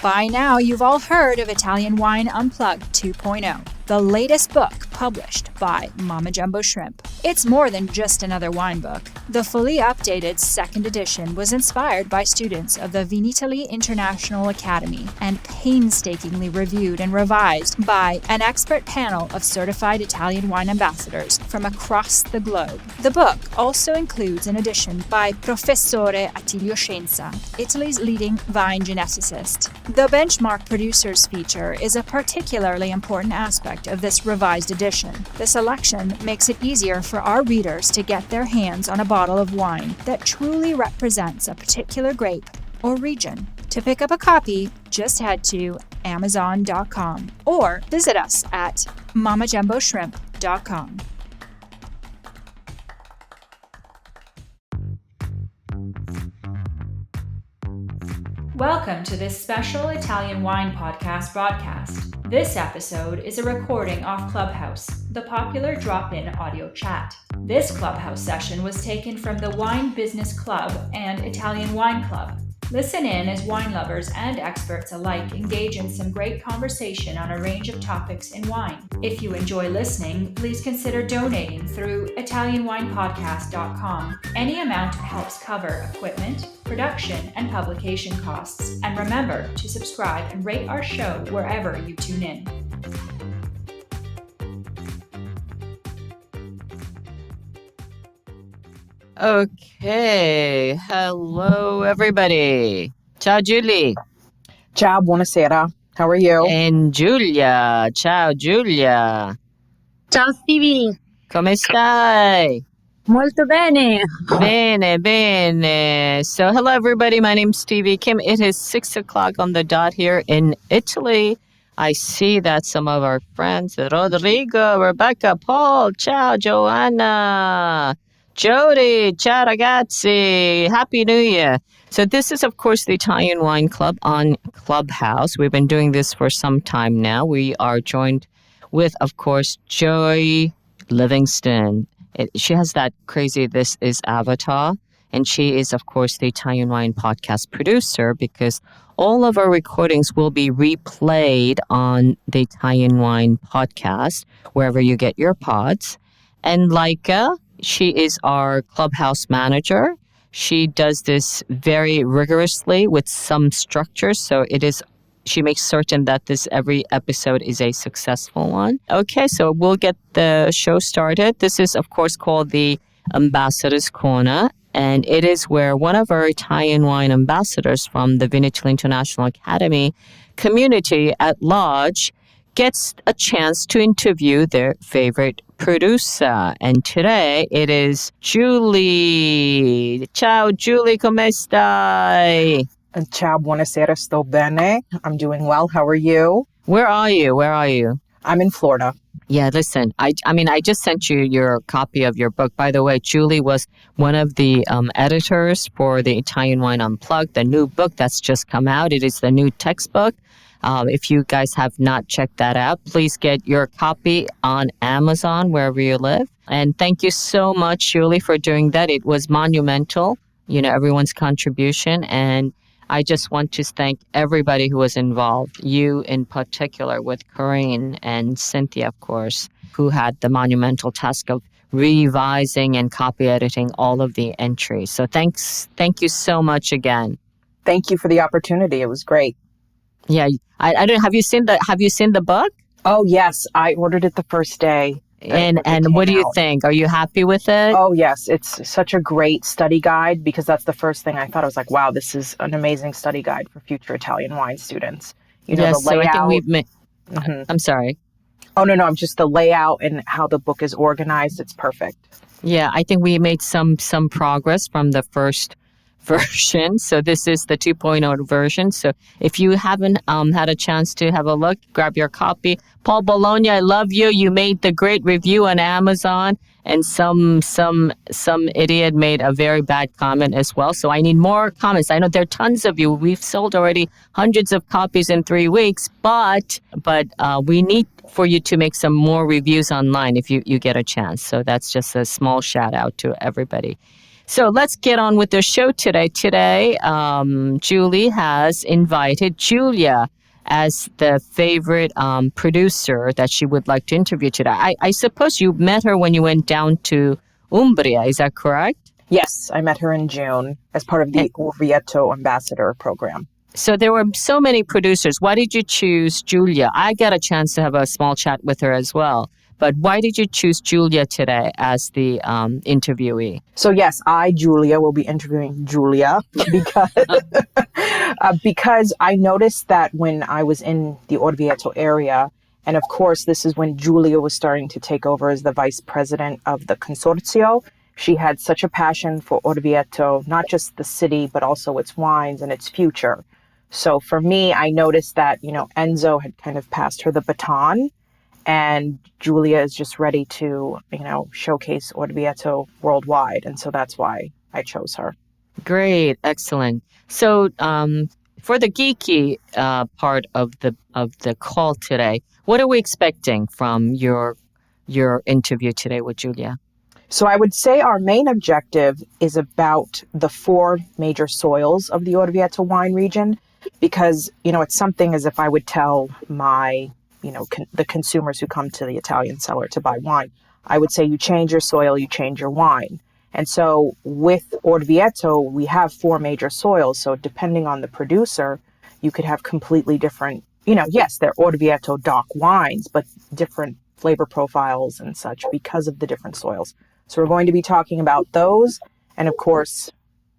By now, you've all heard of Italian Wine Unplugged 2.0, the latest book published by Mama Jumbo Shrimp. It's more than just another wine book. The fully updated second edition was inspired by students of the Vinitaly International Academy and painstakingly reviewed and revised by an expert panel of certified Italian wine ambassadors from across the globe. The book also includes an edition by Professore Attilio Scienza, Italy's leading vine geneticist. The benchmark producers feature is a particularly important aspect of this revised edition. The selection makes it easier for our readers to get their hands on a bottle of wine that truly represents a particular grape or region. To pick up a copy, just head to Amazon.com or visit us at MamaJumboShrimp.com. Welcome to this special Italian wine podcast broadcast. This episode is a recording off Clubhouse, the popular drop-in audio chat. This Clubhouse session was taken from the Wine Business Club and Italian Wine Club. Listen in as wine lovers and experts alike engage in some great conversation on a range of topics in wine. If you enjoy listening, please consider donating through ItalianWinePodcast.com. Any amount helps cover equipment, production, and publication costs. And remember to subscribe and rate our show wherever you tune in. Okay, hello everybody. Ciao Julie. Ciao, buonasera. How are you? And Giulia. Ciao Giulia. Ciao Stevie. Come stai? Molto bene. Bene, bene. So hello everybody, my name's Stevie Kim. It is 6 o'clock on the dot here in Italy. I see that some of our friends, Rodrigo, Rebecca, Paul, ciao Joanna. Jody, ciao ragazzi, Happy New Year. So this is, of course, the Italian Wine Club on Clubhouse. We've been doing this for some time now. We are joined with, of course, Joy Livingston. She has that crazy This Is avatar, and she is, of course, the Italian Wine Podcast producer because all of our recordings will be replayed on the Italian Wine Podcast, wherever you get your pods. And Laika, she is our Clubhouse manager. She does this very rigorously with some structure. So she makes certain that every episode is a successful one. Okay, so we'll get the show started. This is, of course, called the Ambassador's Corner. And it is where one of our Italian wine ambassadors from the Vinitaly International Academy community at large gets a chance to interview their favorite producer. And today it is Julie. Ciao Julie, come stai? Ciao, buonasera, sto bene. I'm doing well. How are you? Where are you? I'm in Florida. Yeah, listen, I just sent you your copy of your book. By the way, Julie was one of the editors for the Italian Wine Unplugged, the new book that's just come out. It is the new textbook. If you guys have not checked that out, please get your copy on Amazon, wherever you live. And thank you so much, Julie, for doing that. It was monumental, everyone's contribution. And I just want to thank everybody who was involved, you in particular with Corinne and Cynthia, of course, who had the monumental task of revising and copy editing all of the entries. So thank you so much again. Thank you for the opportunity. It was great. Yeah, I don't. Have you seen the book? Oh yes, I ordered it the first day. And what do you think? Are you happy with it? Oh yes, it's such a great study guide because that's the first thing I thought. I was like, wow, this is an amazing study guide for future Italian wine students. The layout. So I think we've made. I'm sorry. Oh no, I'm just the layout and how the book is organized. It's perfect. Yeah, I think we made some progress from the first version. So this is the 2.0 version. So if you haven't had a chance to have a look, grab your copy. Paul Bologna, I love you. You made the great review on Amazon, and some idiot made a very bad comment as well. So I need more comments. I know there are tons of you. We've sold already hundreds of copies in 3 weeks, but we need for you to make some more reviews online if you get a chance. So that's just a small shout out to everybody. So let's get on with the show today. Today, Julie has invited Giulia as the favorite producer that she would like to interview today. I suppose you met her when you went down to Umbria. Is that correct? Yes, I met her in June as part of the Orvieto Ambassador program. So there were so many producers. Why did you choose Giulia? I got a chance to have a small chat with her as well. But why did you choose Giulia today as the interviewee? So yes, I, Giulia, will be interviewing Giulia because I noticed that when I was in the Orvieto area, and of course, this is when Giulia was starting to take over as the vice president of the consortio. She had such a passion for Orvieto, not just the city, but also its wines and its future. So for me, I noticed that, Enzo had kind of passed her the baton, and Giulia is just ready to, showcase Orvieto worldwide. And so that's why I chose her. Great, excellent. So for the geeky part of the call today, what are we expecting from your interview today with Giulia? So I would say our main objective is about the 4 major soils of the Orvieto wine region, because, it's something as if I would tell my, the consumers who come to the Italian Cellar to buy wine. I would say you change your soil, you change your wine. And so with Orvieto, we have 4 major soils. So depending on the producer, you could have completely different, yes, they're Orvieto DOC wines, but different flavor profiles and such because of the different soils. So we're going to be talking about those. And of course,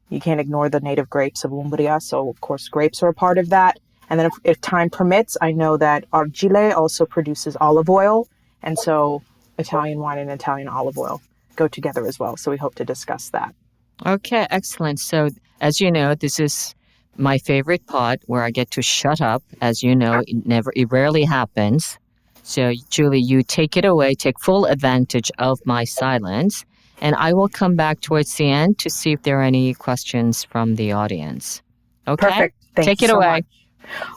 you can't ignore the native grapes of Umbria. So of course, grapes are a part of that. And then if time permits, I know that Argile also produces olive oil. And so Italian wine and Italian olive oil go together as well. So we hope to discuss that. Okay, excellent. So as you know, this is my favorite part where I get to shut up. As you know, it rarely happens. So, Julie, you take it away, take full advantage of my silence, and I will come back towards the end to see if there are any questions from the audience. Okay? Perfect. Thank you it so away. much.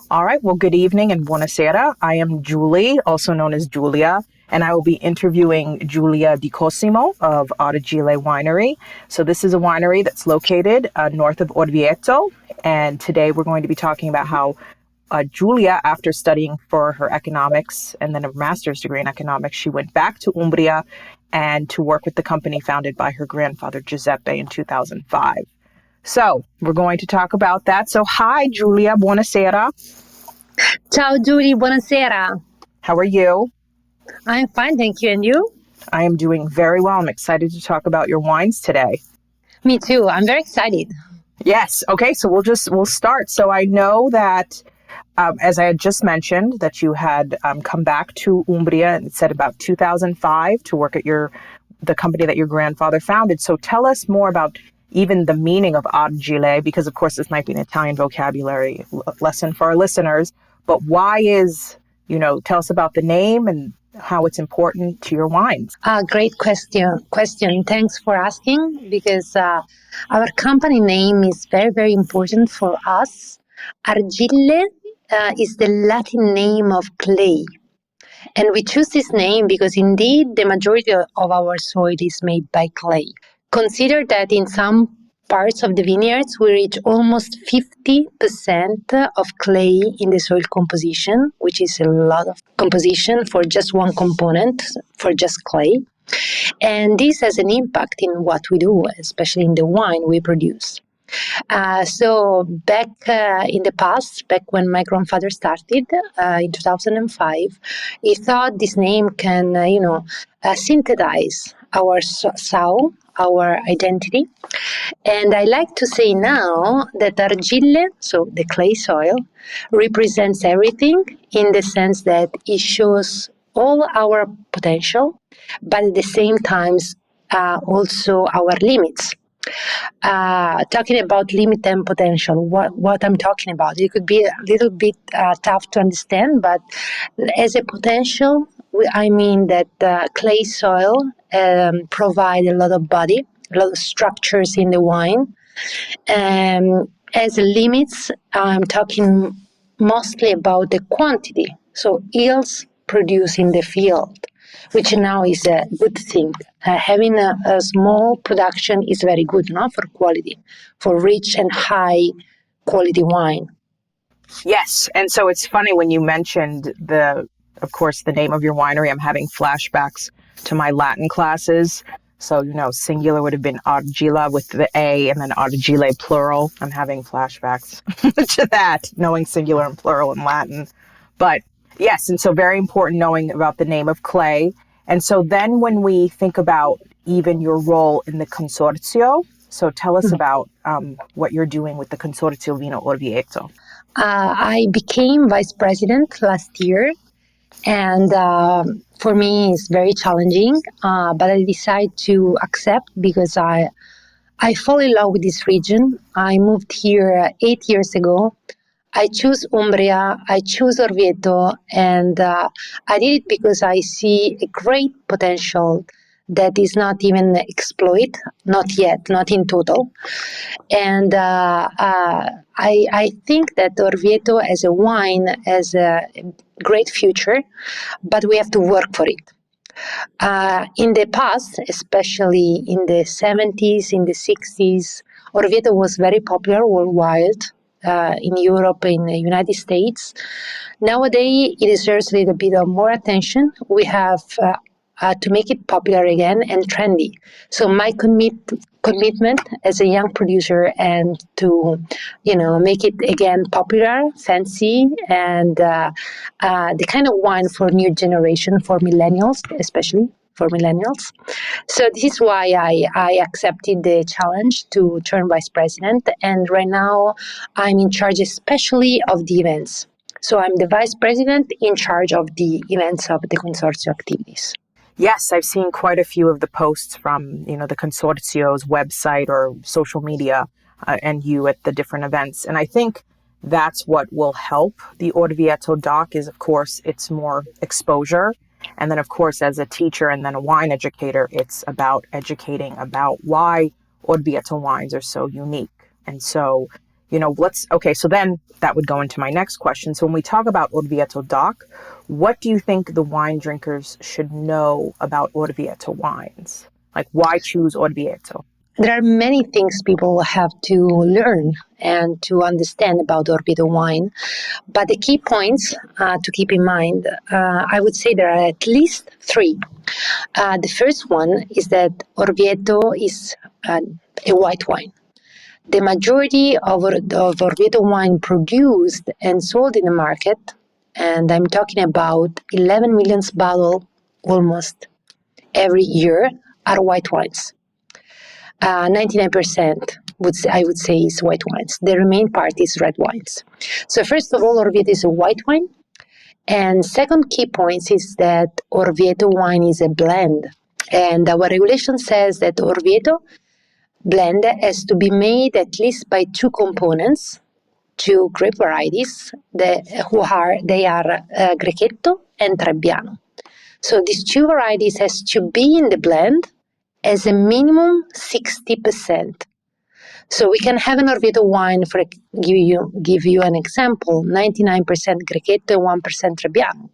All right. Well, good evening and buonasera. I am Julie, also known as Giulia, and I will be interviewing Giulia di Cosimo of Argile Winery. So this is a winery that's located north of Orvieto, and today we're going to be talking about how Giulia, after studying for her economics and then a master's degree in economics, she went back to Umbria and to work with the company founded by her grandfather, Giuseppe, in 2005. So we're going to talk about that. So hi, Giulia. Buonasera. Ciao, Julie. Buonasera. How are you? I'm fine, thank you. And you? I am doing very well. I'm excited to talk about your wines today. Me too. I'm very excited. Yes. Okay. So we'll start. So I know that as I had just mentioned, that you had come back to Umbria, and it said about 2005 to work at the company that your grandfather founded. So tell us more about even the meaning of Argile, because of course this might be an Italian vocabulary lesson for our listeners. But why tell us about the name and how it's important to your wines. Great question. Thanks for asking, because our company name is very, very important for us. Argille is the Latin name of clay. And we choose this name because indeed the majority of our soil is made by clay. Consider that in some parts of the vineyards we reach almost 50% of clay in the soil composition, which is a lot of composition for just one component, for just clay. And this has an impact in what we do, especially in the wine we produce. So back in the past, back when my grandfather started in 2005, he thought this name can, synthesize our soul, our identity. And I like to say now that argille, so the clay soil, represents everything in the sense that it shows all our potential, but at the same time also our limits. Talking about limit and potential, what I'm talking about, it could be a little bit tough to understand, but as a potential, I mean that clay soil provide a lot of body, a lot of structures in the wine. As limits, I'm talking mostly about the quantity, so yields produced in the field. which now is a good thing. Having a small production is very good, no, for quality, for rich and high quality wine. Yes. And so it's funny when you mentioned of course, the name of your winery. I'm having flashbacks to my Latin classes. So, singular would have been Argilla with the A and then Argile plural. I'm having flashbacks to that, knowing singular and plural in Latin. But yes, and so very important knowing about the name of clay. And so then when we think about even your role in the Consorzio, so tell us about what you're doing with the Consorzio Vino Orvieto. I became vice president last year, and for me it's very challenging, but I decided to accept because I fall in love with this region. I moved here 8 years ago. I choose Umbria, I choose Orvieto, and I did it because I see a great potential that is not even exploited, not yet, not in total. And I think that Orvieto as a wine has a great future, but we have to work for it. In the past, especially in the 70s, in the 60s, Orvieto was very popular worldwide, in Europe, in the United States. Nowadays, it deserves a little bit of more attention. We have to make it popular again and trendy. So my commitment as a young producer and to, make it again popular, fancy, and the kind of wine for new generation, for millennials, especially for millennials. So this is why I accepted the challenge to turn vice president. And right now I'm in charge especially of the events. So I'm the vice president in charge of the events of the Consorzio activities. Yes, I've seen quite a few of the posts from, the Consorzio's website or social media and you at the different events. And I think that's what will help the Orvieto doc is, of course, it's more exposure. And then, of course, as a teacher and then a wine educator, it's about educating about why Orvieto wines are so unique. And so, so then that would go into my next question. So when we talk about Orvieto doc, what do you think the wine drinkers should know about Orvieto wines? Like, why choose Orvieto? There are many things people have to learn and to understand about Orvieto wine, but the key points to keep in mind, I would say there are at least three. The first one is that Orvieto is a white wine. The majority of Orvieto wine produced and sold in the market, and I'm talking about 11 million bottles almost every year, are white wines. 99% I would say is white wines. The remaining part is red wines. So first of all, Orvieto is a white wine. And second key point is that Orvieto wine is a blend. And our regulation says that Orvieto blend has to be made at least by two components, two grape varieties. They are Grechetto and Trebbiano. So these two varieties has to be in the blend as a minimum 60%. So we can have an Orvieto wine, give you an example, 99% Grechetto and 1% Trebbiano,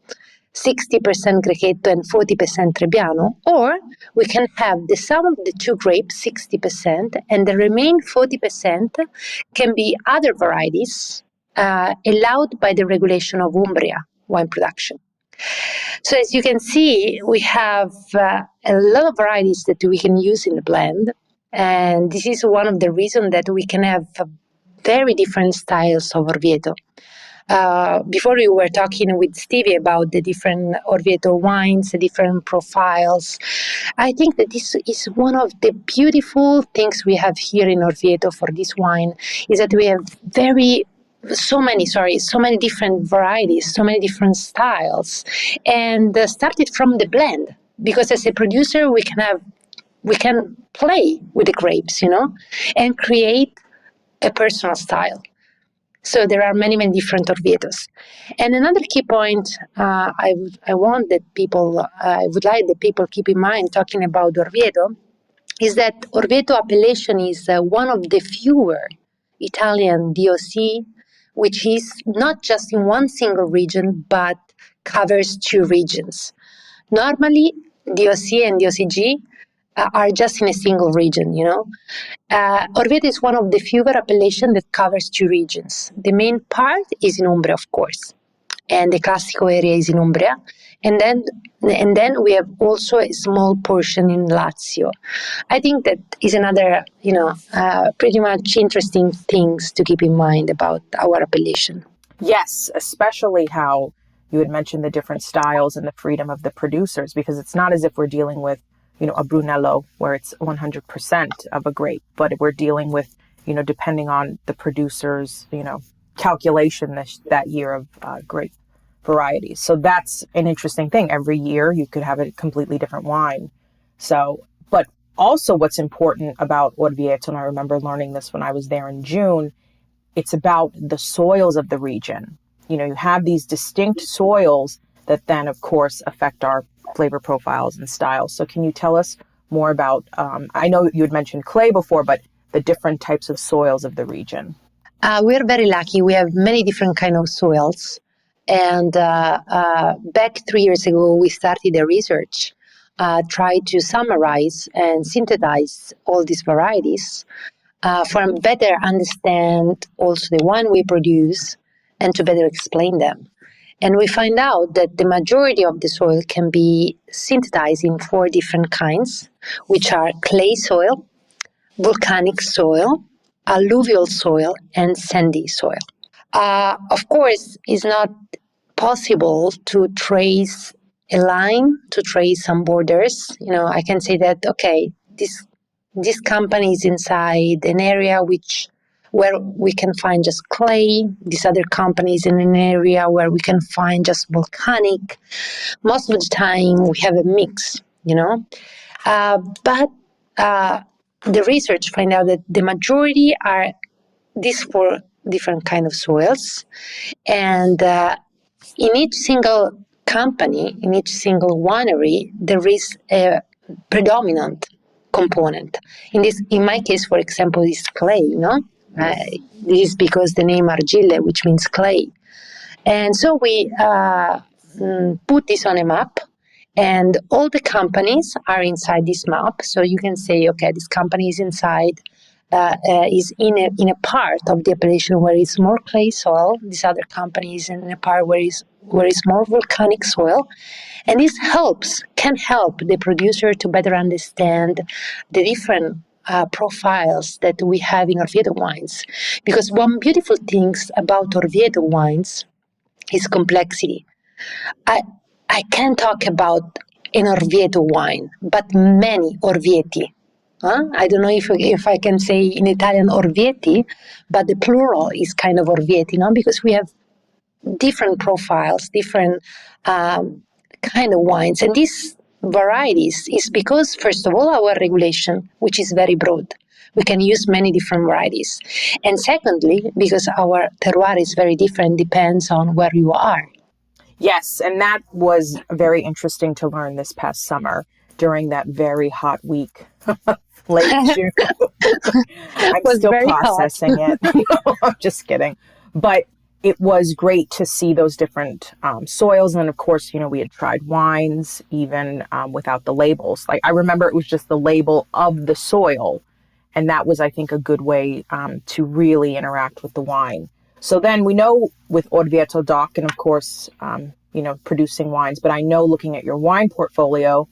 60% Grechetto and 40% Trebbiano, or we can have the sum of the two grapes, 60%, and the remaining 40% can be other varieties allowed by the regulation of Umbria wine production. So as you can see, we have a lot of varieties that we can use in the blend. And this is one of the reasons that we can have very different styles of Orvieto. Before we were talking with Stevie about the different Orvieto wines, the different profiles. I think that this is one of the beautiful things we have here in Orvieto for this wine, is that we have so many different varieties, so many different styles, and started from the blend. Because as a producer, we can play with the grapes, and create a personal style. So there are many, many different Orvietos. And another key point I would like that people keep in mind talking about Orvieto is that Orvieto appellation is one of the fewer Italian DOC, which is not just in one single region, but covers two regions. Normally, DOC and DOCG are just in a single region, Orvieto is one of the fewer appellations that covers two regions. The main part is in Umbria, of course, and the Classico area is in Umbria. And then we have also a small portion in Lazio. I think that is another, pretty much interesting things to keep in mind about our appellation. Yes, especially how you had mentioned the different styles and the freedom of the producers, because it's not as if we're dealing with, a Brunello where it's 100% of a grape, but we're dealing with, depending on the producer's, calculation that year of grape varieties. So that's an interesting thing. Every year you could have a completely different wine. So, but also what's important about Orvieto, and I remember learning this when I was there in June, it's about the soils of the region. You have these distinct soils that then, of course, affect our flavor profiles and styles. So can you tell us more about, I know you had mentioned clay before, but the different types of soils of the region? We're very lucky. We have many different kind of soils. And back 3 years ago, we started a research, tried to summarize and synthesize all these varieties for better understand also the wine we produce and to better explain them. And we find out that the majority of the soil can be synthesized in 4 different kinds, which are clay soil, volcanic soil, alluvial soil, and sandy soil. Of course, it's not possible to trace a line, to trace some borders. I can say that, okay, this company is inside an area where we can find just clay. This other company is in an area where we can find just volcanic. Most of the time, we have a mix, but the research find out that the majority are these 4 different kind of soils, and in each single company, in each single winery, there is a predominant component. In my case, for example, is clay. This is because the name Argille, which means clay, and so we put this on a map. And all the companies are inside this map, so you can say, okay, this company is inside, is in a part of the appellation where it's more clay soil. This other company is in a part where it's more volcanic soil, and this can help the producer to better understand the different profiles that we have in Orvieto wines. Because one beautiful thing about Orvieto wines is complexity. I can talk about an Orvieto wine, but many Orvieti. I don't know if I can say in Italian Orvieti, but the plural is kind of Orvieti, because we have different profiles, different kind of wines. And these varieties is because, first of all, our regulation, which is very broad. We can use many different varieties. And secondly, because our terroir is very different, depends on where you are. Yes, and that was very interesting to learn this past summer during that very hot week, late June. I'm still processing it. I'm just kidding. But it was great to see those different soils. And of course, we had tried wines even without the labels. Like, I remember it was just the label of the soil. And that was, I think, a good way to really interact with the wine. So then we know with Orvieto DOC and, of course, producing wines, but I know looking at your wine portfolio,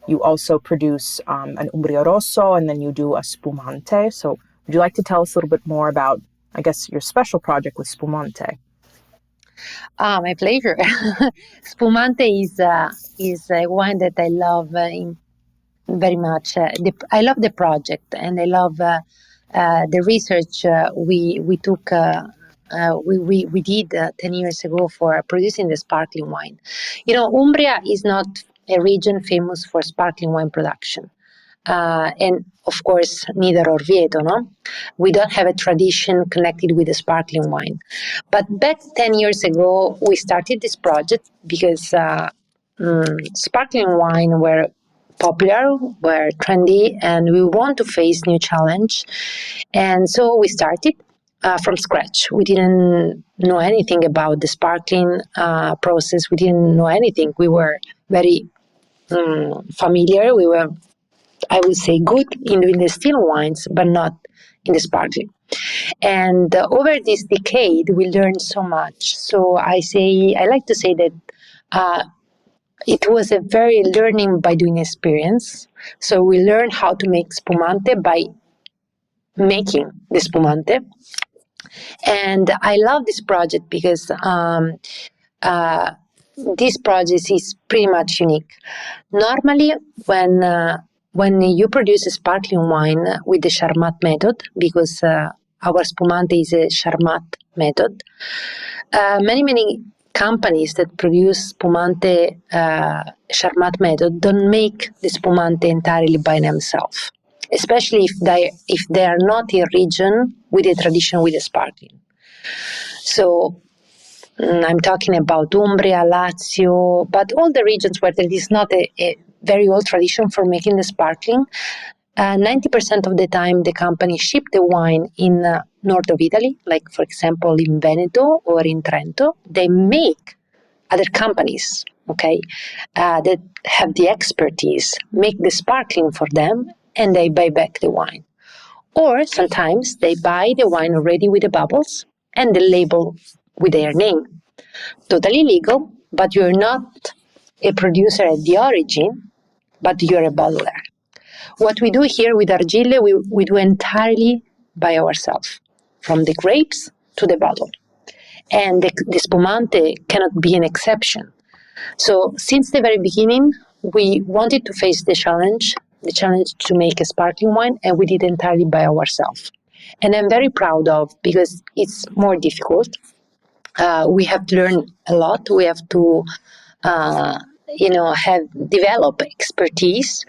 you also produce an Umbria Rosso, and then you do a Spumante. So would you like to tell us a little bit more about, I guess, your special project with Spumante? My pleasure. Spumante is a wine that I love very much. I love the project, and I love the research we took. We did 10 years ago for producing the sparkling wine. Umbria is not a region famous for sparkling wine production. And of course, neither Orvieto, no? We don't have a tradition connected with the sparkling wine. But back 10 years ago, we started this project because sparkling wine were popular, were trendy, and we want to face new challenge. And so we started from scratch. We didn't know anything about the sparkling process. We didn't know anything. We were very familiar. We were, I would say, good in doing the still wines, but not in the sparkling. And over this decade, we learned so much. So I like to say that it was a very learning by doing experience. So we learned how to make spumante by making the spumante. And I love this project because this project is pretty much unique. Normally, when you produce a sparkling wine with the Charmat method, because our spumante is a Charmat method, many companies that produce spumante Charmat method don't make the spumante entirely by themselves, especially if they are not in region with a tradition with a sparkling. So I'm talking about Umbria, Lazio, but all the regions where there is not a very old tradition for making the sparkling. 90% of the time, the company ship the wine in north of Italy, like for example in Veneto or in Trento. They make other companies, that have the expertise, make the sparkling for them, and they buy back the wine. Or sometimes they buy the wine already with the bubbles and the label with their name. Totally legal, but you're not a producer at the origin, but you're a bottler. What we do here with Argille, we do entirely by ourselves, from the grapes to the bottle. And the spumante cannot be an exception. So since the very beginning, we wanted to face the challenge to make a sparkling wine, and we did it entirely by ourselves. And I'm very proud of, because it's more difficult. We have to learn a lot. We have to, have develop expertise.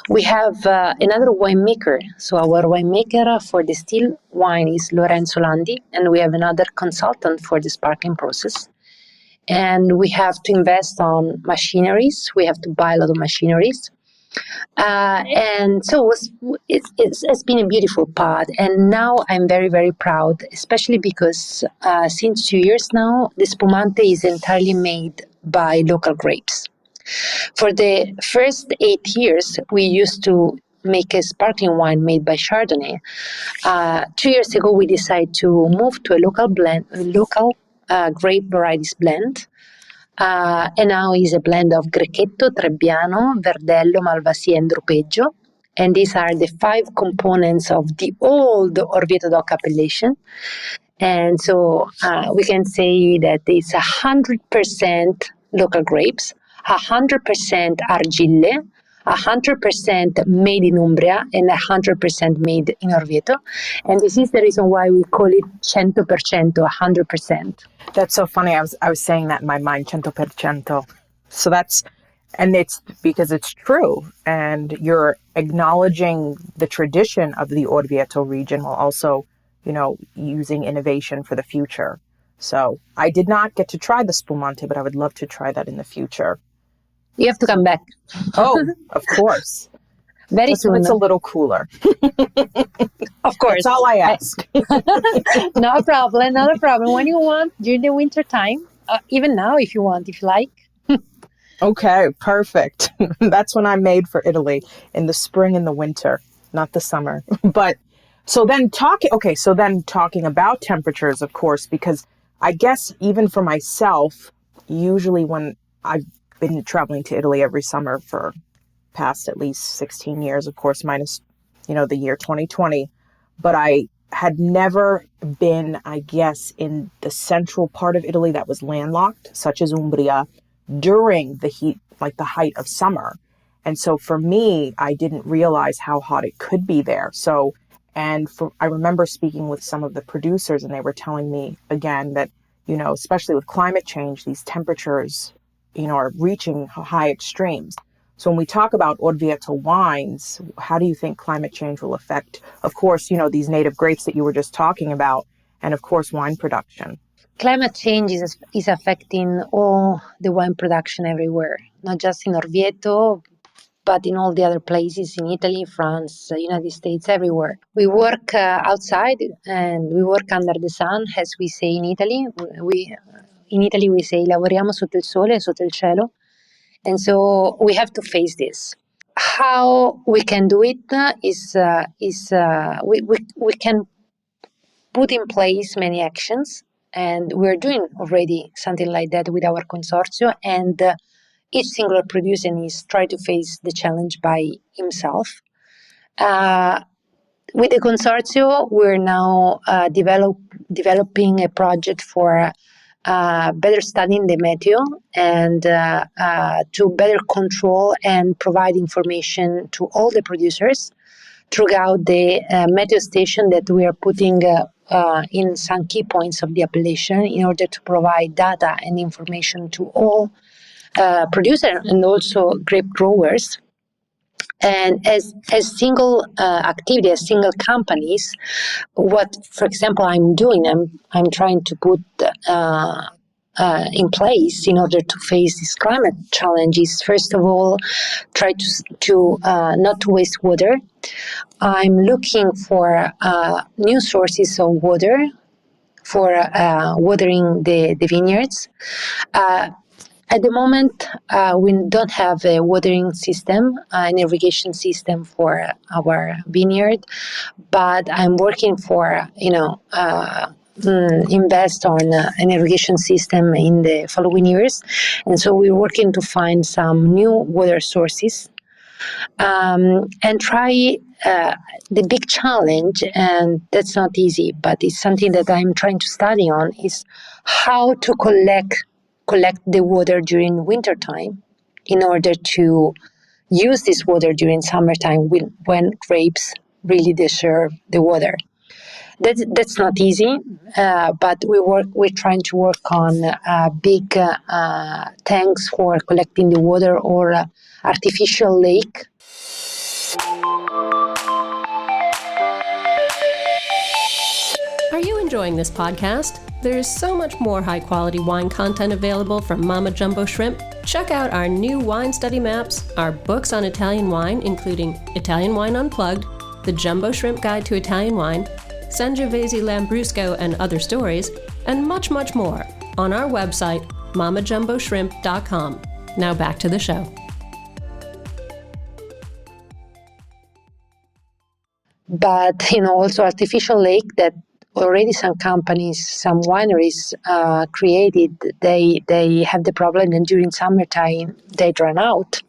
We have another winemaker. So our winemaker for the still wine is Lorenzo Landi, and we have another consultant for the sparkling process. And we have to invest on machineries. We have to buy a lot of machineries. And so it's been a beautiful path. And now I'm very, very proud, especially because since 2 years now, the spumante is entirely made by local grapes. For the first 8 years, we used to make a sparkling wine made by Chardonnay. 2 years ago, we decided to move to a local grape varieties blend. And now is a blend of Grechetto, Trebbiano, Verdello, Malvasia, and Drupeggio. And these are the 5 components of the old Orvieto DOC appellation. And so we can say that it's 100% local grapes, 100% Argille, 100% made in Umbria, and 100% made in Orvieto. And this is the reason why we call it 100%, 100%. That's so funny. I was saying that in my mind, 100%. So and it's because it's true. And you're acknowledging the tradition of the Orvieto region while also, using innovation for the future. So I did not get to try the spumante, but I would love to try that in the future. You have to come back. Oh, of course. Very soon. It's a little cooler. Of course. That's all I ask. No problem. Not a problem. When you want, during the winter time, even now if you want, if you like. Okay, perfect. That's when I'm made for Italy, in the spring and the winter, not the summer. But so then talking about temperatures, of course, because I guess even for myself, usually when I've been traveling to Italy every summer for past at least 16 years, of course, minus, the year 2020. But I had never been, I guess, in the central part of Italy that was landlocked, such as Umbria, during the heat, like the height of summer. And so for me, I didn't realize how hot it could be there. So, I remember speaking with some of the producers, and they were telling me again that, especially with climate change, these temperatures, are reaching high extremes. So when we talk about Orvieto wines, how do you think climate change will affect, of course, these native grapes that you were just talking about, and of course, wine production? Climate change is affecting all the wine production everywhere, not just in Orvieto, but in all the other places in Italy, France, United States, everywhere. We work outside and we work under the sun, as we say in Italy. In Italy we say lavoriamo sotto il sole, sotto il cielo. And so we have to face this. How we can do it is we can put in place many actions, and we're doing already something like that with our consortium. And each single producer needs try to face the challenge by himself. With the consortium, we're now developing a project for better studying the meteo and to better control and provide information to all the producers throughout the meteo station that we are putting in some key points of the appellation in order to provide data and information to all producers and also grape growers. And as single activity, as single companies, what, for example, I'm doing, I'm trying to put in place in order to face these climate challenges. First of all, try to not to waste water. I'm looking for new sources of water for watering the vineyards. At the moment, we don't have a watering system, an irrigation system for our vineyard, but I'm working for, invest on an irrigation system in the following years. And so we're working to find some new water sources and try the big challenge, and that's not easy, but it's something that I'm trying to study on, is how to collect the water during winter time in order to use this water during summertime when grapes really deserve the water. That's not easy, but we're trying to work on big tanks for collecting the water or artificial lake. Are you enjoying this podcast? There is so much more high-quality wine content available from Mama Jumbo Shrimp. Check out our new wine study maps, our books on Italian wine, including Italian Wine Unplugged, The Jumbo Shrimp Guide to Italian Wine, Sangiovese Lambrusco and Other Stories, and much, much more on our website, mamajumboshrimp.com. Now back to the show. But, also artificial lake that already some companies, some wineries created, they have the problem that during summertime they run out.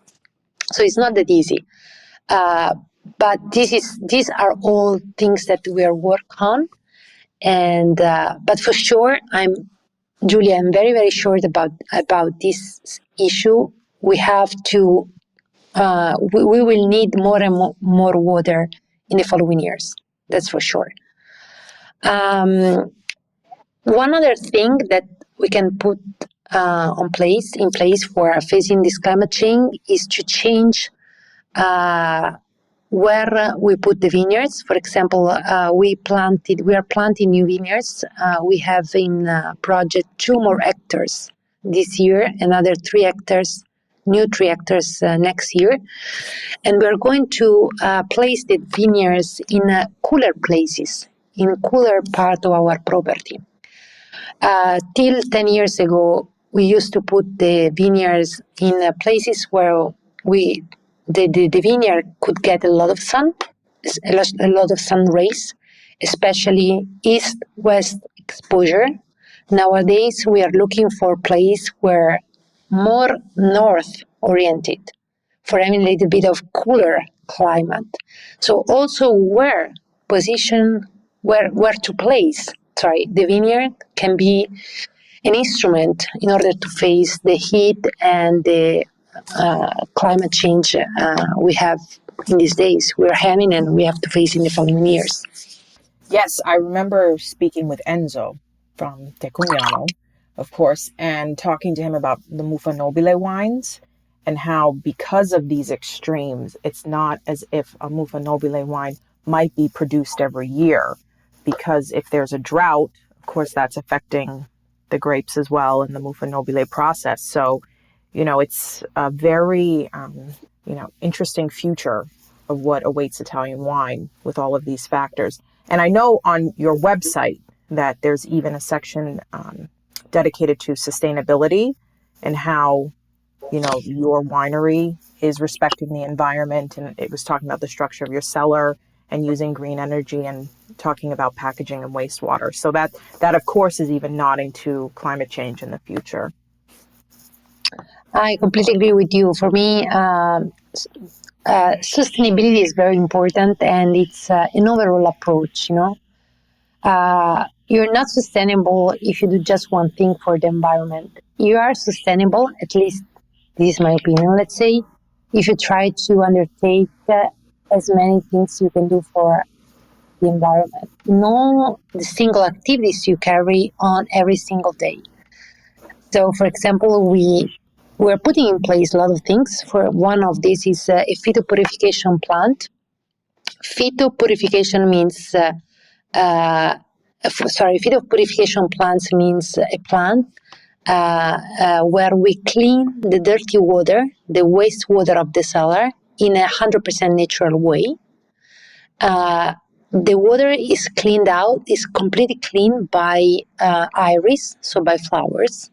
So it's not that easy. But these are all things that we are working on. And but for sure, Julia, I'm very, very sure about this issue. We have to we will need more and more water in the following years. That's for sure. One other thing that we can put in place for facing this climate change is to change where we put the vineyards. For example, we are planting new vineyards. We have in project 2 more hectares this year, another 3 hectares, new 3 hectares next year. And we're going to place the vineyards in cooler places, in cooler part of our property. Till 10 years ago, we used to put the vineyards in places where the vineyard could get a lot of sun, a lot of sun rays, especially east-west exposure. Nowadays, we are looking for a place where more north-oriented, for having a little bit of cooler climate. So also where to place, the vineyard can be an instrument in order to face the heat and the climate change we have in these days. We're having and we have to face in the following years. Yes, I remember speaking with Enzo from Tecugnano, of course, and talking to him about the Muffa Nobile wines and how because of these extremes, it's not as if a Muffa Nobile wine might be produced every year, because if there's a drought, of course, that's affecting the grapes as well in the Muffa Nobile process. So, it's a very, interesting future of what awaits Italian wine with all of these factors. And I know on your website that there's even a section dedicated to sustainability and how your winery is respecting the environment, and it was talking about the structure of your cellar and using green energy and talking about packaging and wastewater. So that of course is even nodding to climate change in the future. I completely agree with you. For me, sustainability is very important, and it's an overall approach. You're not sustainable if you do just one thing for the environment. You are sustainable, at least this is my opinion, let's say, if you try to undertake as many things you can do for the environment. Know the single activities you carry on every single day. So, for example, we're putting in place a lot of things. For one of these is a phytopurification plant. Phytopurification means phytopurification plants means a plant where we clean the dirty water, the wastewater of the cellar, in a 100% natural way. The water is cleaned out, is completely cleaned by iris, so by flowers.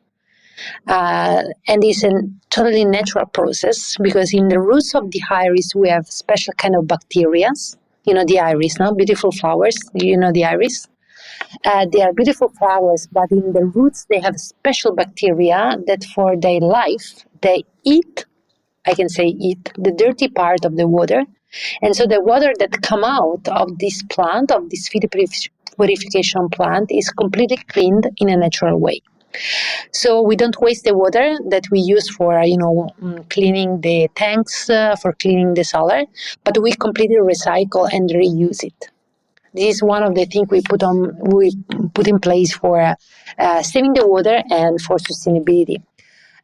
And it's a totally natural process because in the roots of the iris we have special kind of bacteria. The iris, no? Beautiful flowers. The iris. They are beautiful flowers, but in the roots they have special bacteria that for their life they eat, I can say eat, the dirty part of the water. And so the water that come out of this plant, of this purification plant, is completely cleaned in a natural way. So we don't waste the water that we use for, cleaning the tanks, for cleaning the cellar, but we completely recycle and reuse it. This is one of the things we put in place for saving the water and for sustainability.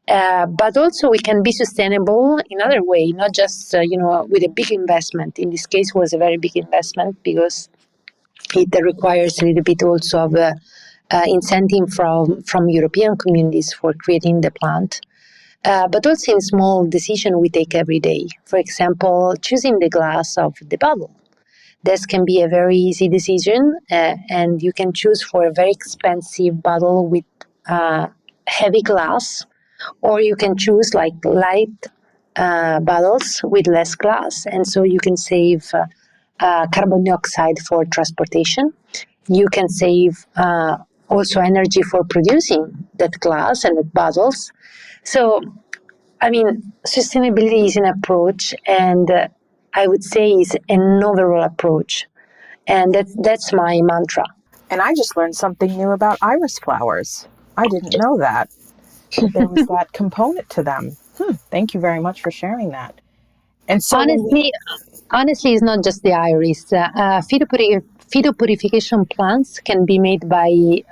But also we can be sustainable in other way, not just with a big investment. In this case, was a very big investment because it requires a little bit also of incentive from European communities for creating the plant. But also in small decision we take every day. For example, choosing the glass of the bottle. This can be a very easy decision, and you can choose for a very expensive bottle with heavy glass, or you can choose like light bottles with less glass, and so you can save carbon dioxide for transportation. You can save also energy for producing that glass and that bottles. So, sustainability is an approach, and I would say is an overall approach, and that's my mantra. And I just learned something new about iris flowers. I didn't know that. There was that component to them. Thank you very much for sharing that. And so honestly, it's not just the iris. Phytopurification plants can be made by,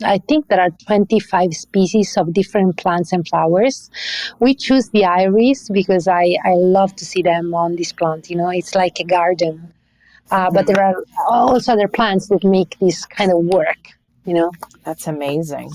I think there are 25 species of different plants and flowers. We choose the iris because I love to see them on this plant. It's like a garden. But there are also other plants that make this kind of work. That's amazing.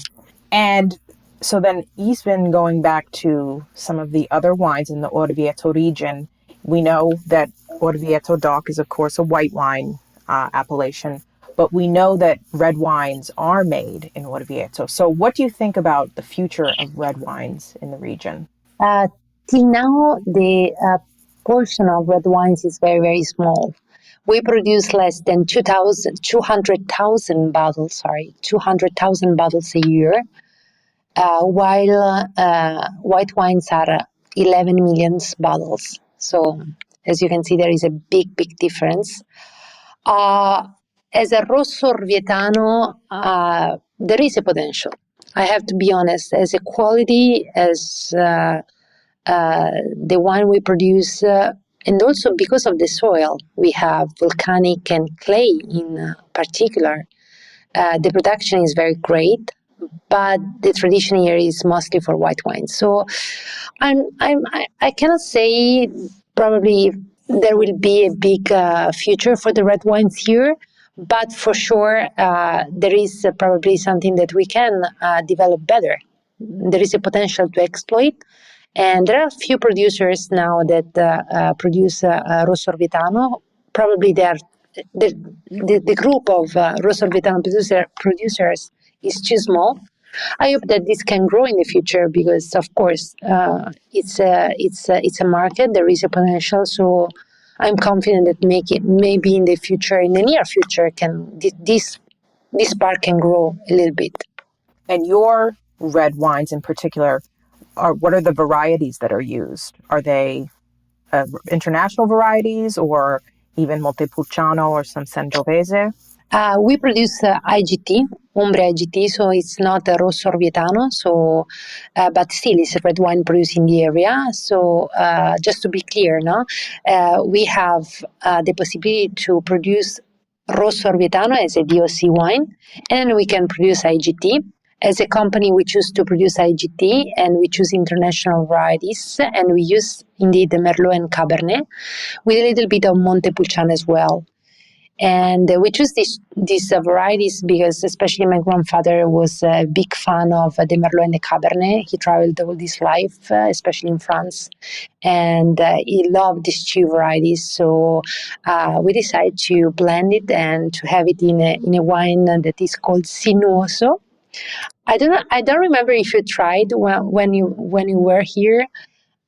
And so then, even going back to some of the other wines in the Orvieto region, we know that Orvieto DOC is, of course, a white wine appellation, but we know that red wines are made in Orvieto. So what do you think about the future of red wines in the region? Till now, the portion of red wines is very, very small. We produce less than 200,000 bottles a year, while white wines are 11 million bottles. So, as you can see, there is a big, big difference. As a Rosso Orvietano, there is a potential. I have to be honest. As a quality, as the wine we produce, and also because of the soil, we have volcanic and clay in particular. The production is very great, but the tradition here is mostly for white wine. So I cannot say probably there will be a big future for the red wines here, but for sure there is probably something that we can develop better. There is a potential to exploit. And there are a few producers now that produce Rosso Orvietano. Probably they are the group of Rosso Orvietano producers is too small I hope that this can grow in the future because, of course, it's a market. There is a potential. So I'm confident that maybe in the future, in the near future, this part can grow a little bit. And your red wines in particular, what are the varieties that are used? Are they international varieties or even Montepulciano or some Sangiovese? We produce IGT, Umbria IGT, so it's not a Rosso Orvietano, so, but still it's a red wine produced in the area. So just to be clear, no, we have the possibility to produce Rosso Orvietano as a DOC wine, and we can produce IGT. As a company, we choose to produce IGT, and we choose international varieties, and we use indeed the Merlot and Cabernet, with a little bit of Montepulciano as well. And we choose these varieties because especially my grandfather was a big fan of the Merlot and the Cabernet. He traveled all his life, especially in France, and he loved these two varieties. So we decided to blend it and to have it in a wine that is called Sinuoso. I don't remember if you tried when you were here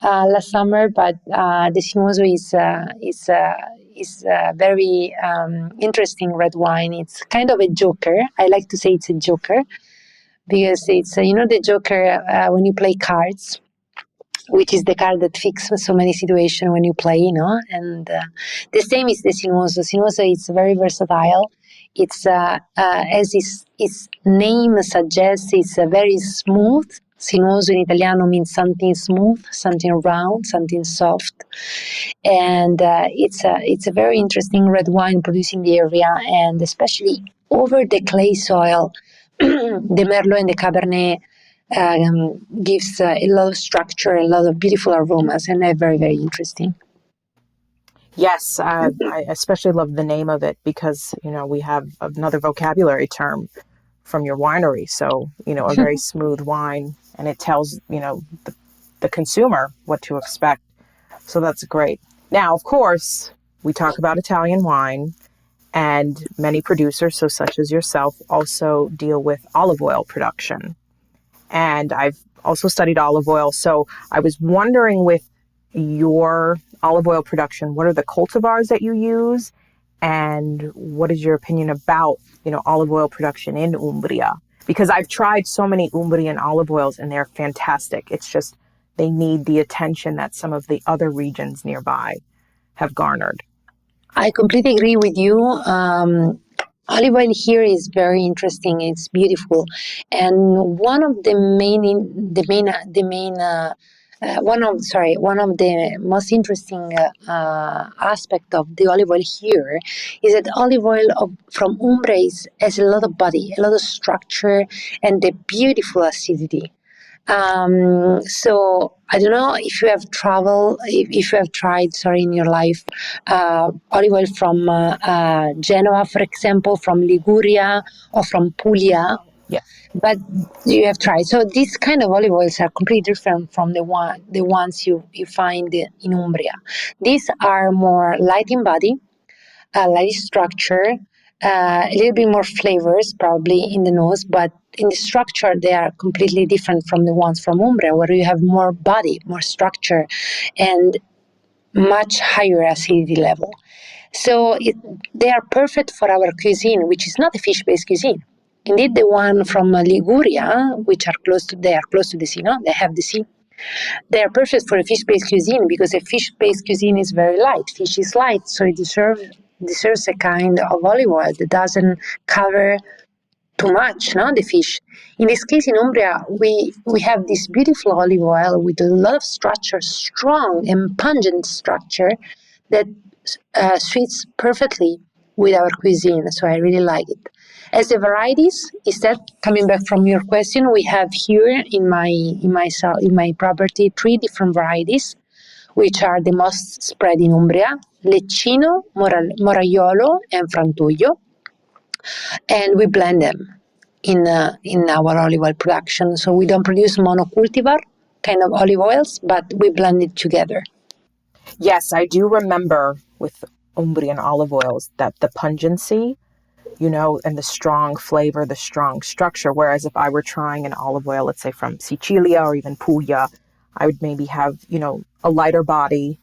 last summer, but the Sinuoso is a very interesting red wine. It's kind of a joker. I like to say it's a joker because it's the joker when you play cards, which is the card that fixes so many situations when you play, and the same is the Sinuoso. Sinuoso is very versatile. It's as its name suggests, it's very smooth. Sinuoso in Italiano means something smooth, something round, something soft, and it's a very interesting red wine produced in the area, and especially over the clay soil, the Merlot and the Cabernet gives a lot of structure, a lot of beautiful aromas, and they're very, very interesting. Yes, I especially love the name of it because, we have another vocabulary term from your winery. So, a very smooth wine, and it tells, the consumer what to expect. So that's great. Now, of course, we talk about Italian wine, and many producers, so such as yourself, also deal with olive oil production. And I've also studied olive oil. So I was wondering with your olive oil production, what are the cultivars that you use? And what is your opinion about, olive oil production in Umbria? Because I've tried so many Umbrian olive oils and they're fantastic. It's just they need the attention that some of the other regions nearby have garnered. I completely agree with you. Olive oil here is very interesting. It's beautiful, and one of the most interesting aspect of the olive oil here is that olive oil from Umbria has a lot of body, a lot of structure, and a beautiful acidity. So I don't know if you have tried, in your life, olive oil from Genoa, for example, from Liguria or from Puglia. Yeah. But you have tried. So these kind of olive oils are completely different from the ones you find in Umbria. These are more light in body, light structure, a little bit more flavors probably in the nose, but in the structure they are completely different from the ones from Umbria, where you have more body, more structure, and much higher acidity level. So they are perfect for our cuisine, which is not a fish-based cuisine. Indeed, the one from Liguria, which are close to the sea, no? They have the sea. They are perfect for a fish-based cuisine because a fish-based cuisine is very light. Fish is light, so it deserves a kind of olive oil that doesn't cover too much, no, the fish. In this case, in Umbria, we have this beautiful olive oil with a lot of structure, strong and pungent structure that suits perfectly with our cuisine. So I really like it. As the varieties, instead, coming back from your question, we have here in my property 3 different varieties, which are the most spread in Umbria: Leccino, Moraiolo, and Frantuglio. And we blend them in our olive oil production. So we don't produce monocultivar kind of olive oils, but we blend it together. Yes, I do remember with Umbrian olive oils that the pungency and the strong flavor, the strong structure. Whereas if I were trying an olive oil, let's say from Sicilia or even Puglia, I would maybe have, a lighter body,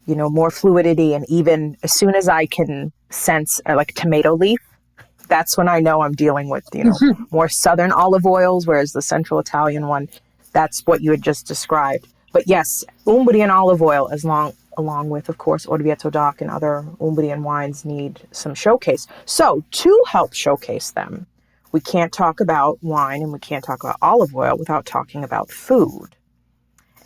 more fluidity. And even as soon as I can sense like tomato leaf, that's when I know I'm dealing with, more southern olive oils, whereas the central Italian one, that's what you had just described. But yes, Umbrian olive oil, along with, of course, Orvieto DOC and other Umbrian wines need some showcase. So to help showcase them, we can't talk about wine and we can't talk about olive oil without talking about food.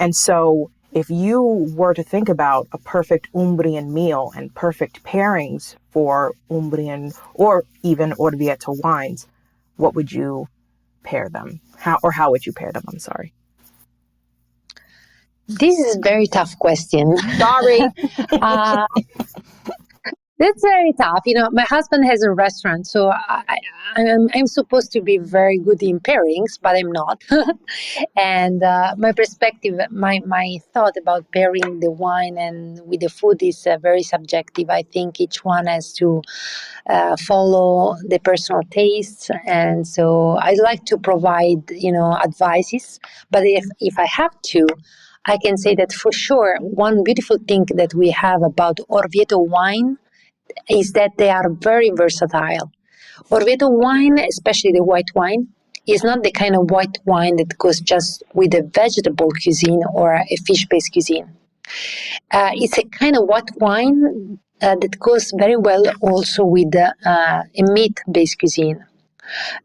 And so if you were to think about a perfect Umbrian meal and perfect pairings for Umbrian or even Orvieto wines, what would you pair them? How would you pair them? I'm sorry. This is a very tough question. Sorry. That's very tough. My husband has a restaurant, so I'm supposed to be very good in pairings, but I'm not. And my perspective, my thought about pairing the wine and with the food is very subjective. I think each one has to follow the personal tastes, and so I like to provide, advices. But if I have to, I can say that for sure, one beautiful thing that we have about Orvieto wine is that they are very versatile. Orvieto wine, especially the white wine, is not the kind of white wine that goes just with a vegetable cuisine or a fish-based cuisine. It's a kind of white wine that goes very well also with a meat-based cuisine.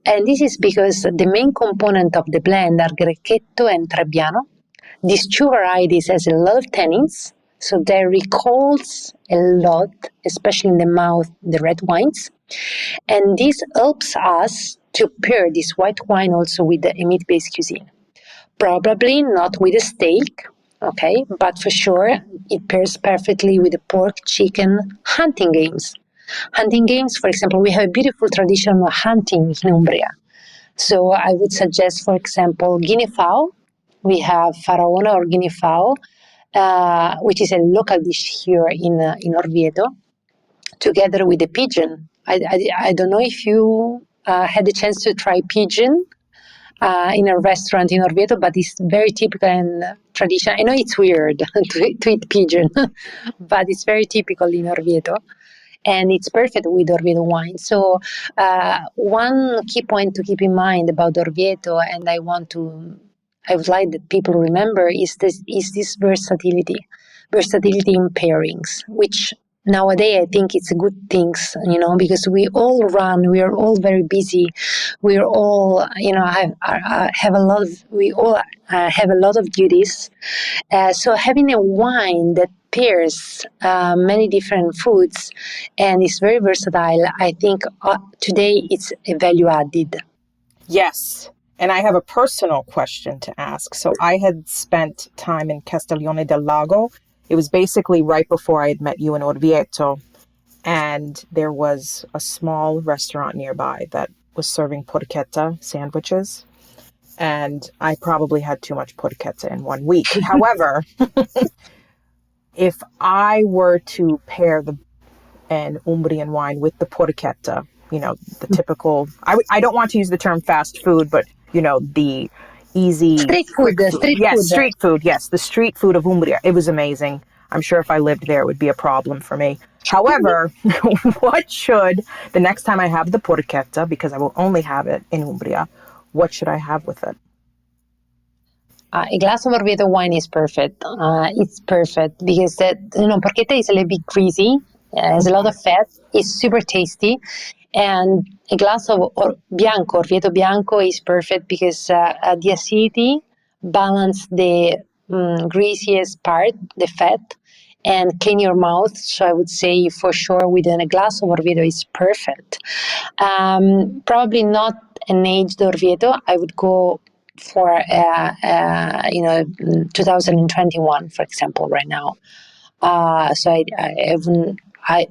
And this is because the main component of the blend are Grecchetto and Trebbiano. These two varieties has a lot of tannins, so they recalls a lot, especially in the mouth, the red wines. And this helps us to pair this white wine also with a meat-based cuisine. Probably not with a steak, okay, but for sure it pairs perfectly with the pork, chicken, hunting games. Hunting games, for example, we have a beautiful tradition of hunting in Umbria. So I would suggest, for example, guinea fowl. We have faraona or guinea fowl, which is a local dish here in Orvieto, together with the pigeon. I don't know if you had the chance to try pigeon in a restaurant in Orvieto, but it's very typical and traditional. I know it's weird to eat pigeon, but it's very typical in Orvieto. And it's perfect with Orvieto wine. So one key point to keep in mind about Orvieto, and I would like that people remember, is this versatility in pairings, which nowadays I think it's a good thing, because we all run, we are all very busy, we are all, we all have a lot of duties. So having a wine that pairs many different foods and is very versatile, I think today it's a value added. Yes. And I have a personal question to ask. So I had spent time in Castiglione del Lago. It was basically right before I had met you in Orvieto. And there was a small restaurant nearby that was serving porchetta sandwiches. And I probably had too much porchetta in 1 week. However, if I were to pair an Umbrian wine with the porchetta, the typical, I don't want to use the term fast food, but, the easy street food. Street food. Yes, the street food of Umbria. It was amazing. I'm sure if I lived there, it would be a problem for me. However, the next time I have the porchetta, because I will only have it in Umbria, what should I have with it? A glass of Orvieto wine is perfect. It's perfect because porchetta is a little bit greasy, has a lot of fat, it's super tasty, and a glass of Orvieto Bianco is perfect because the acidity balance the greasiest part, the fat, and clean your mouth. So I would say for sure within a glass of Orvieto is perfect. Probably not an aged Orvieto. I would go for 2021, for example, right now. So I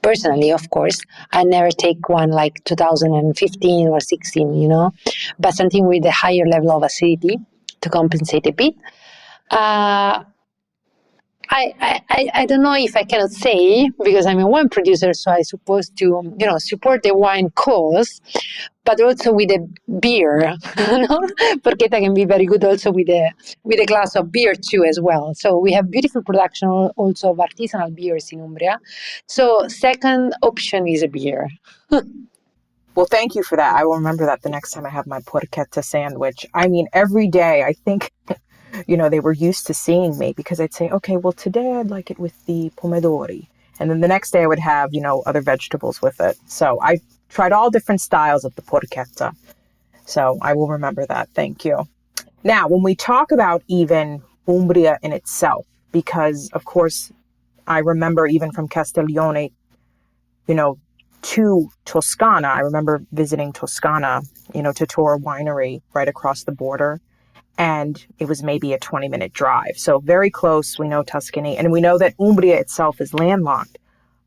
personally, of course, I never take one like 2015 or 16, but something with a higher level of acidity to compensate a bit. I don't know if I cannot say because I'm a wine producer, so I supposed to support the wine cause, but also with a beer. Porchetta can be very good also with a glass of beer too as well. So we have beautiful production also of artisanal beers in Umbria. So second option is a beer. Well, thank you for that. I will remember that the next time I have my porchetta sandwich. I mean, every day I think, they were used to seeing me because I'd say, okay, well, today I'd like it with the pomodori. And then the next day I would have, other vegetables with it. So I tried all different styles of the porchetta. So I will remember that. Thank you. Now, when we talk about even Umbria in itself, because of course I remember even from Castiglione, to Toscana, I remember visiting Toscana, to tour a winery right across the border. And it was maybe a 20-minute drive. So very close. We know Tuscany. And we know that Umbria itself is landlocked.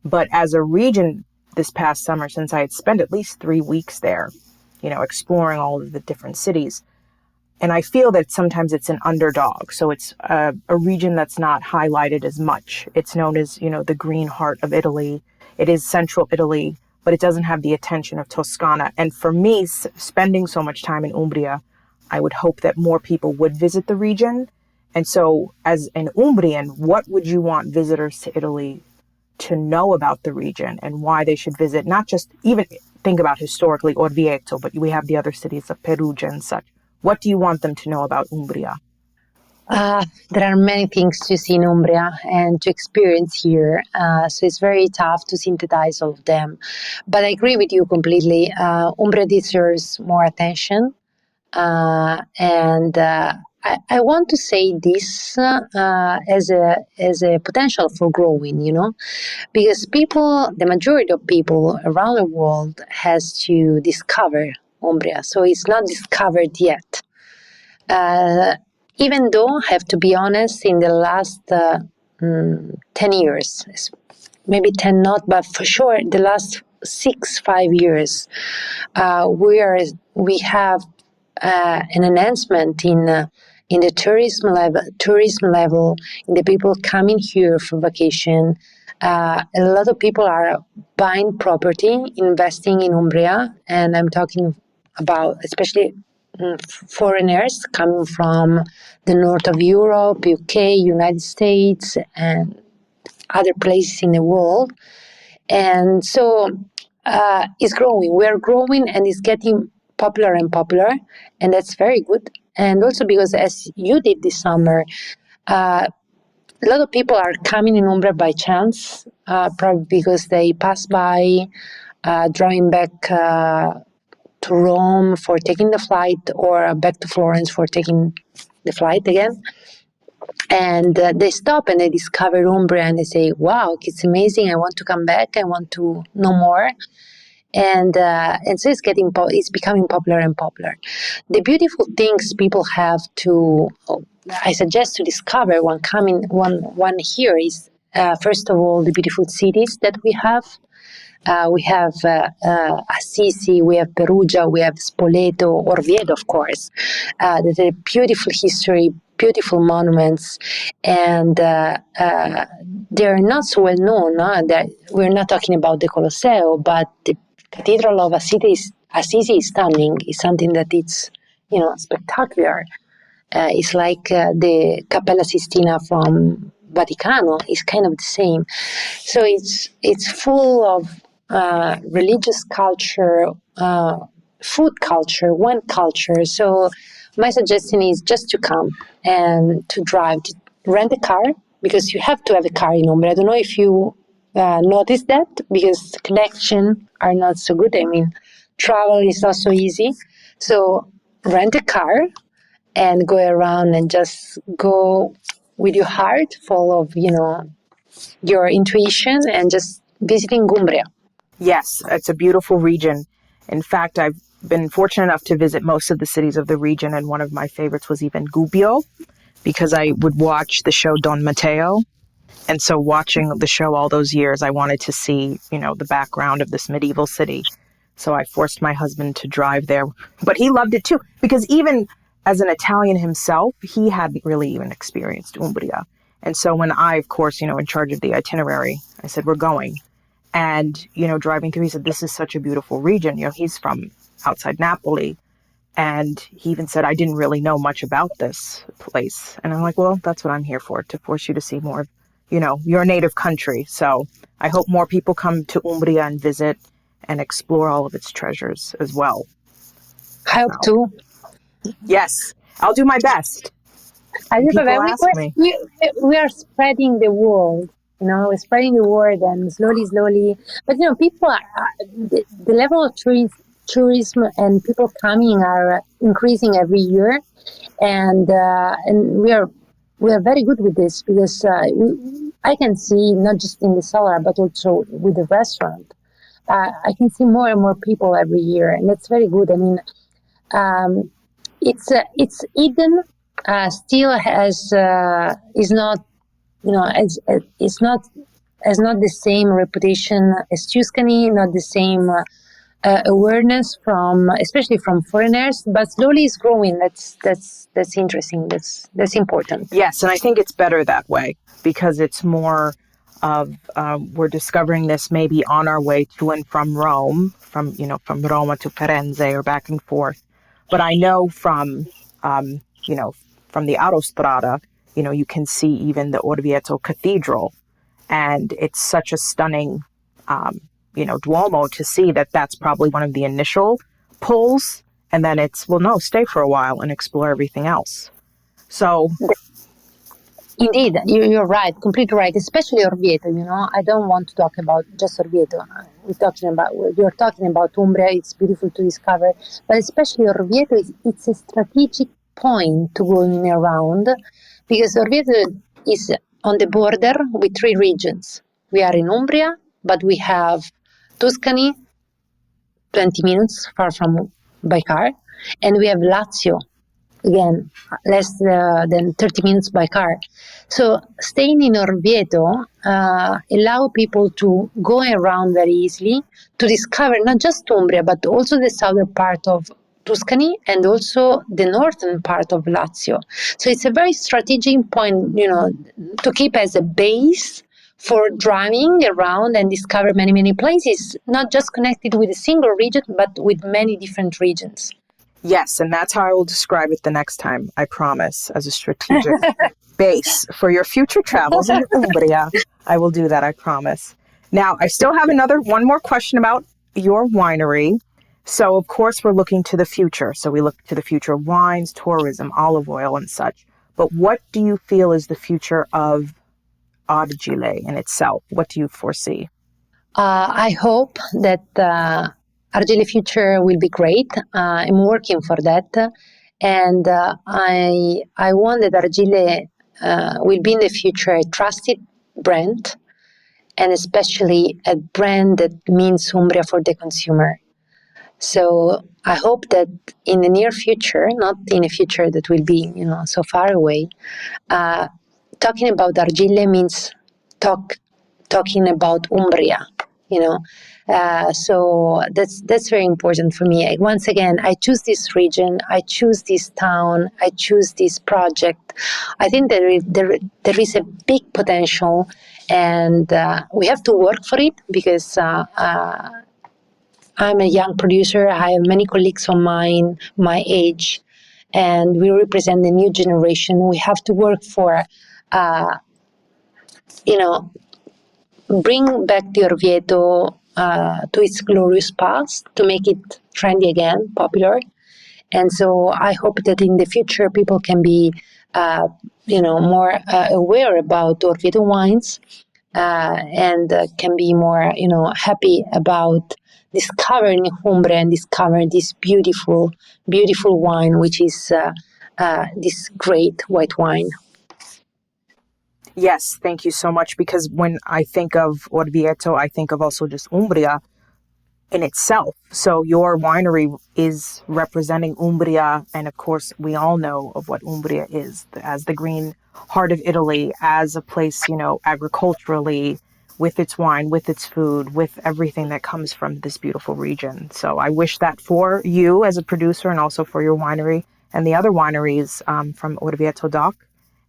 But as a region this past summer, since I had spent at least 3 weeks there, exploring all of the different cities, and I feel that sometimes it's an underdog. So it's a region that's not highlighted as much. It's known as, the green heart of Italy. It is central Italy, but it doesn't have the attention of Toscana. And for me, spending so much time in Umbria, I would hope that more people would visit the region. And so as an Umbrian, what would you want visitors to Italy to know about the region and why they should visit? Not just even think about historically Orvieto, but we have the other cities of Perugia and such. What do you want them to know about Umbria? There are many things to see in Umbria and to experience here. So it's very tough to synthesize all of them. But I agree with you completely. Umbria deserves more attention. And I want to say this as a potential for growing, because the majority of people around the world has to discover Umbria. So it's not discovered yet. Even though, I have to be honest, in the last 10 years, maybe 10 not, but for sure the last 5 years, we have an enhancement in the tourism level, in the people coming here for vacation. A lot of people are buying property, investing in Umbria, and I'm talking about especially foreigners coming from the north of Europe, UK, United States, and other places in the world. And so it's growing. We're growing and it's getting popular and popular, and that's very good. And also because, as you did this summer, a lot of people are coming in Umbria by chance, probably because they pass by, driving back to Rome for taking the flight, or back to Florence for taking the flight again. And they stop and they discover Umbria and they say, wow, it's amazing. I want to come back. I want to know more. And so it's becoming popular and popular. The beautiful things people have I suggest to discover one here is, first of all, the beautiful cities that we have. We have Assisi, we have Perugia, we have Spoleto, Orvieto, of course. There's a beautiful history, beautiful monuments, and they're not so well known. We're not talking about the Colosseo, but the Cathedral of Assisi is stunning. It's something that it's spectacular. It's like the Cappella Sistina from Vaticano. It's kind of the same. So it's full of religious culture, food culture, wine culture. So my suggestion is just to come and to drive, to rent a car, because you have to have a car in Umbria. I don't know if you noticed that, because connections are not so good. I mean, travel is not so easy. So rent a car and go around and just go with your heart full of, your intuition, and just visiting Umbria. Yes, it's a beautiful region. In fact, I've been fortunate enough to visit most of the cities of the region, and one of my favorites was even Gubbio, because I would watch the show Don Matteo. And so watching the show all those years, I wanted to see, the background of this medieval city. So I forced my husband to drive there. But he loved it too, because even as an Italian himself, he hadn't really even experienced Umbria. And so when I, of course, in charge of the itinerary, I said, we're going. And, driving through, he said, this is such a beautiful region. He's from outside Napoli. And he even said, I didn't really know much about this place. And I'm like, well, that's what I'm here for, to force you to see more of, your native country. So I hope more people come to Umbria and visit and explore all of its treasures as well. I hope too. Yes, I'll do my best. People ask me. We are spreading the word, we're spreading the word and slowly. But, people are, the level of tourism and people coming are increasing every year. And we are very good with this because I can see not just in the cellar, but also with the restaurant. I can see more and more people every year, and that's very good. I mean, it's hidden. Still has is not it's not has not the same reputation as Tuscany, not the same awareness especially from foreigners, but slowly it's growing. That's interesting. That's important. Yes, and I think it's better that way because it's more of we're discovering this maybe on our way to and from Rome, from Roma to Firenze or back and forth. But I know from the Autostrada, you can see even the Orvieto Cathedral, and it's such a stunning Duomo to see that's probably one of the initial pulls, and then it's, well, no, stay for a while and explore everything else. So indeed, you're right, completely right, especially Orvieto. I don't want to talk about just Orvieto. You're talking about Umbria. It's beautiful to discover, but especially Orvieto, it's a strategic point to going around because Orvieto is on the border with 3 regions. We are in Umbria, but we have Tuscany, 20 minutes far from by car, and we have Lazio, again, less than 30 minutes by car. So staying in Orvieto allow people to go around very easily to discover not just Umbria, but also the southern part of Tuscany and also the northern part of Lazio. So it's a very strategic point, to keep as a base for driving around and discover many, many places, not just connected with a single region, but with many different regions. Yes, and that's how I will describe it the next time, I promise, as a strategic base for your future travels in Umbria. I will do that, I promise. Now, I still have one more question about your winery. So, of course, we're looking to the future. So we look to the future of wines, tourism, olive oil, and such. But what do you feel is the future of Argile in itself? What do you foresee? I hope that Argile future will be great. I'm working for that. And I want that Argile will be in the future a trusted brand, and especially a brand that means Umbria for the consumer. So I hope that in the near future, not in a future that will be, so far away, talking about Argile means talking about Umbria, so that's very important for me. Once again, I choose this region, I choose this town, I choose this project. I think there is a big potential, and we have to work for it because I'm a young producer. I have many colleagues of mine, my age, and we represent the new generation. We have to work for, bring back the Orvieto to its glorious past, to make it trendy again, popular. And so I hope that in the future people can be, more aware about Orvieto wines and can be more, happy about discovering Umbria and discovering this beautiful, beautiful wine, which is this great white wine. Yes, thank you so much. Because when I think of Orvieto, I think of also just Umbria in itself. So your winery is representing Umbria. And of course, we all know of what Umbria is as the green heart of Italy, as a place, agriculturally, with its wine, with its food, with everything that comes from this beautiful region. So I wish that for you as a producer and also for your winery and the other wineries from Orvieto Doc.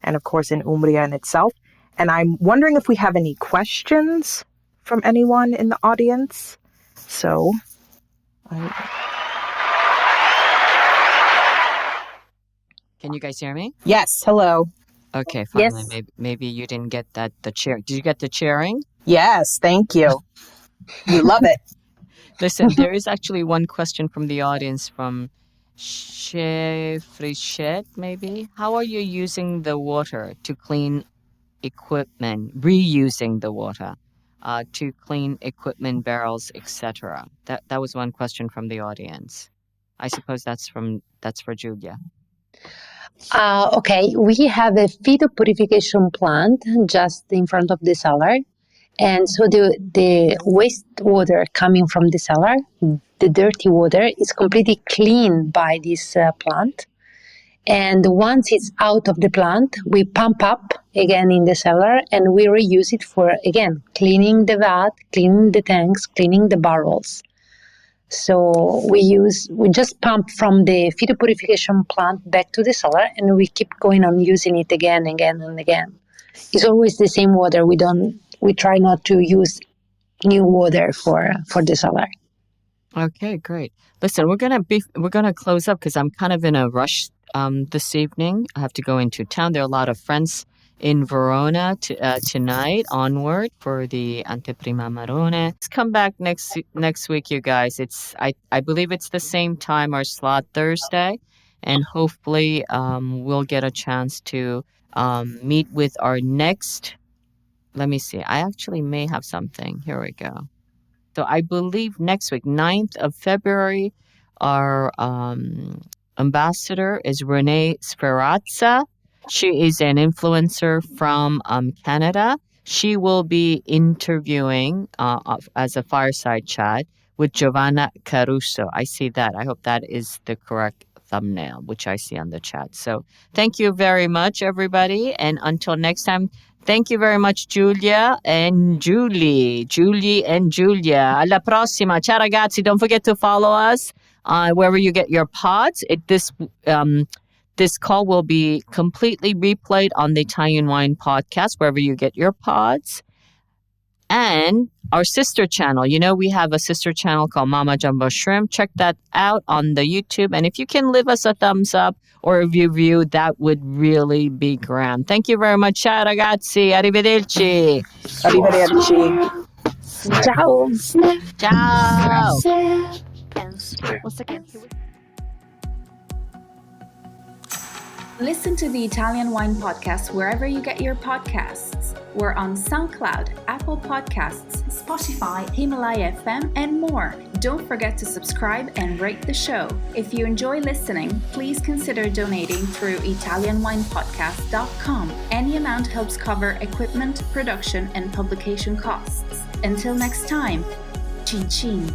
and of course in Umbria in itself. And I'm wondering if we have any questions from anyone in the audience. So, Can you guys hear me? Yes, hello. Okay, finally. Yes. Maybe you didn't get the cheer. Did you get the cheering? Yes, thank you. We love it. Listen, there is actually one question from the audience from Frichette, maybe. How are you using the water to clean equipment, reusing the water to clean equipment, barrels, etc.? That was one question from the audience. I suppose that's for Giulia. Okay, we have a feed purification plant just in front of the cellar. And so the wastewater coming from the cellar, the dirty water, is completely cleaned by this plant. And once it's out of the plant, we pump up again in the cellar and we reuse it for, again, cleaning the vat, cleaning the tanks, cleaning the barrels. So we just pump from the feed purification plant back to the cellar and we keep going on using it again, and again. It's always the same water. We try not to use new water for the cellar. Okay, great. Listen, we're gonna close up because I'm kind of in a rush this evening. I have to go into town. There are a lot of friends in Verona tonight onward for the Anteprima Marone. Let's come back next week, you guys. I believe it's the same time or slot Thursday, and hopefully we'll get a chance to meet with our next. Let me see. I actually may have something. Here we go. So I believe next week, 9th of February, our ambassador is Renee Sferrazza. She is an influencer from Canada. She will be interviewing as a fireside chat with Giovanna Caruso. I see that. I hope that is the correct thumbnail, which I see on the chat. So thank you very much, everybody. And until next time, thank you very much, Giulia and Julie. Julie and Giulia. Alla prossima. Ciao, ragazzi. Don't forget to follow us wherever you get your pods. This call will be completely replayed on the Italian Wine Podcast, wherever you get your pods. And our sister channel. You know, we have a sister channel called Mama Jumbo Shrimp. Check that out on the YouTube. And if you can leave us a thumbs up or a review, that would really be grand. Thank you very much. Ciao, ragazzi. Arrivederci. Arrivederci. Ciao. Ciao. Once again, listen to the Italian Wine Podcast wherever you get your podcasts. We're on SoundCloud, Apple Podcasts, Spotify, Himalaya FM, and more. Don't forget to subscribe and rate the show. If you enjoy listening, please consider donating through ItalianWinePodcast.com. Any amount helps cover equipment, production, and publication costs. Until next time, cin cin.